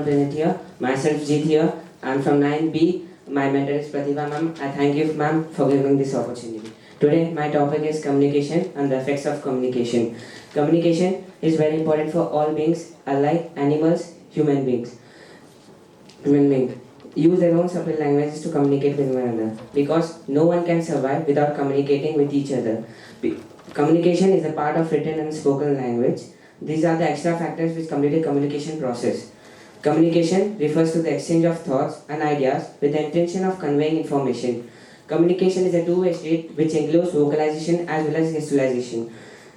Present here. Myself Jeet here. I'm from 9B. My mentor is Pratibha ma'am. I thank you ma'am for giving this opportunity. Today my topic is communication and the effects of communication. Communication is very important for all beings alike, animals, human beings. Human being use their own separate languages to communicate with one another because no one can survive without communicating with each other. Communication is a part of written and spoken language. These are the extra factors which complete a communication process. Communication refers to the exchange of thoughts and ideas with the intention of conveying information. Communication is a two-way street which includes vocalization as well as gestualization.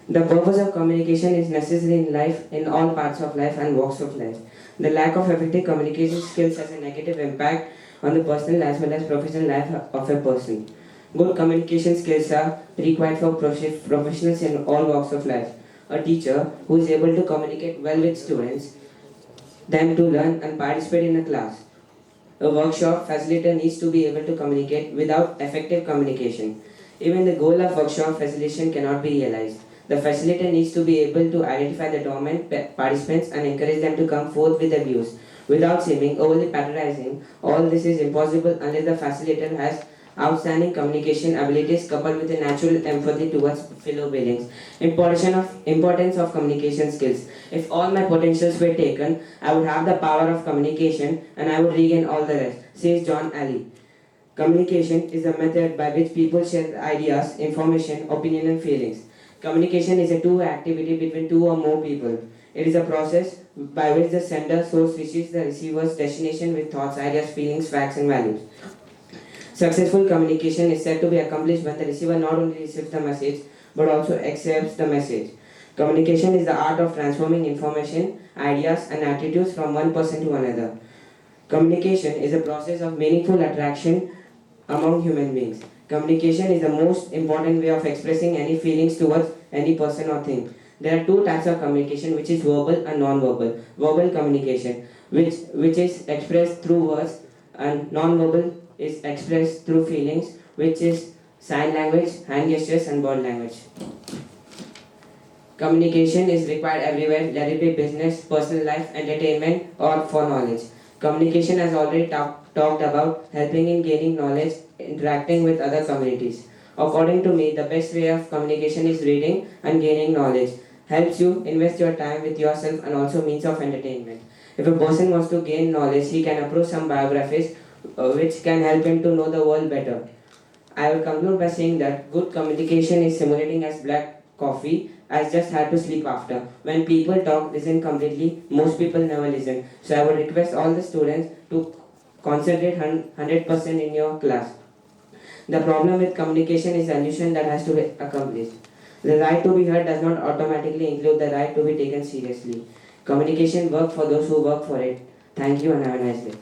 The purpose of communication is necessary in life, in all parts of life and walks of life. The lack of effective communication skills has a negative impact on the personal as well as professional life of a person. Good communication skills are required for professionals in all walks of life. A teacher who is able to communicate well with students, them to learn and participate in a class. A workshop facilitator needs to be able to communicate without effective communication. Even the goal of workshop facilitation cannot be realized. The facilitator needs to be able to identify the dormant participants and encourage them to come forth with their views without seeming overly patronizing. All this is impossible unless the facilitator has outstanding communication abilities coupled with a natural empathy towards fellow beings. Importance of communication skills. If all my potentials were taken, I would have the power of communication and I would regain all the rest, says John Alley. Communication is a method by which people share ideas, information, opinion and feelings. Communication is a two-way activity between two or more people. It is a process by which the sender source reaches the receiver's destination with thoughts, ideas, feelings, facts and values. Successful communication is said to be accomplished when the receiver not only receives the message but also accepts the message. Communication is the art of transforming information, ideas and attitudes from one person to another. Communication is a process of meaningful attraction among human beings. Communication is the most important way of expressing any feelings towards any person or thing. There are two types of communication, which is verbal and non-verbal. Verbal communication, which is expressed through words, and non-verbal is expressed through feelings, which is sign language, hand gestures and body language. Communication is required everywhere, let it be business, personal life, entertainment or for knowledge. Communication has already talked about helping in gaining knowledge, interacting with other communities. According to me, the best way of communication is reading and gaining knowledge. Helps you invest your time with yourself and also means of entertainment. If a person wants to gain knowledge, he can approach some biographies which can help him to know the world better. I will conclude by saying that good communication is stimulating as black coffee. I just had to sleep after. When people talk, listen completely. Most people never listen. So I would request all the students to concentrate 100% in your class. The problem with communication is the illusion that has to be accomplished. The right to be heard does not automatically include the right to be taken seriously. Communication works for those who work for it. Thank you and have a nice day.